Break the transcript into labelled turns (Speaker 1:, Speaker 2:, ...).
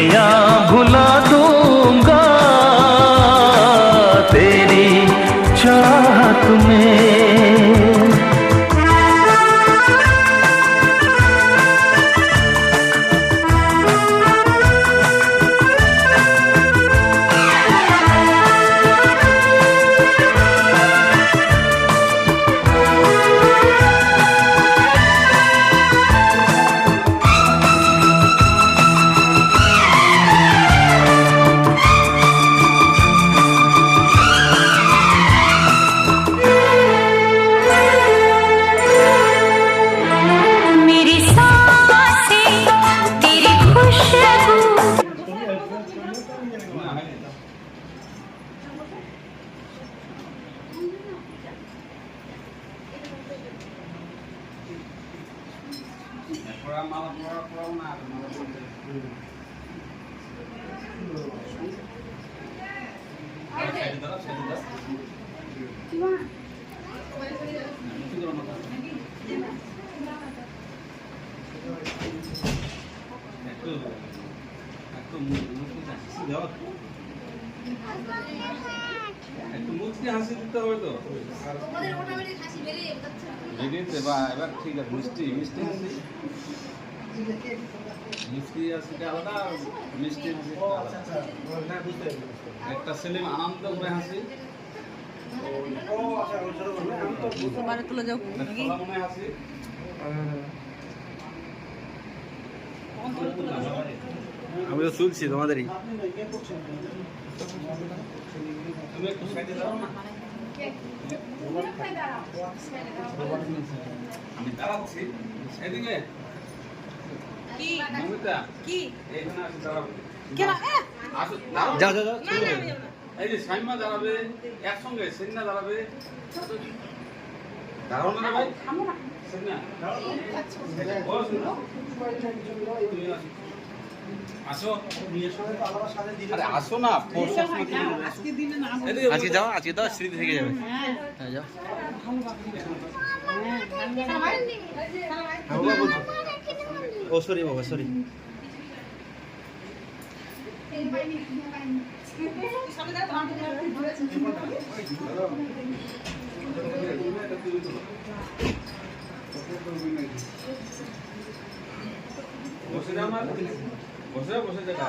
Speaker 1: दुनिया भुला दूंगा तेरी चाहत में।
Speaker 2: হাসি দিতে হবে তো বেরিয়েছে বা এবার ঠিক আছে। মিষ্টি মিষ্টি হাসি, মিষ্টি হাসিটা আলাদা, মিষ্টি হাসিটা আলাদা। একটা ছেলে আনন্দ করে হাসি, মনে হাসি।
Speaker 3: আমি তো শুনছি তোমাদেরই।
Speaker 2: তুমি একটু সাইডে দাও না, আমি দাঁড়াচ্ছি এদিকে। মমিতা কি এখানে আসি দাঁড়াবো কেন? আসো
Speaker 3: যাও যাও যাও।
Speaker 2: এই যে সাইমা দাঁড়াবে একসঙ্গে, সেন্না দাঁড়াবে। দাঁড়াও না ভাই, সেন্না বস না তুমি আসো। আরে আসো না,
Speaker 3: আজকে যাও, আজকে দাও, স্মৃতি থেকে যাবে। হ্যাঁ যাও। ও সরি বাবা, সরি।
Speaker 2: বসে যাও না, বসে বসে দেখা।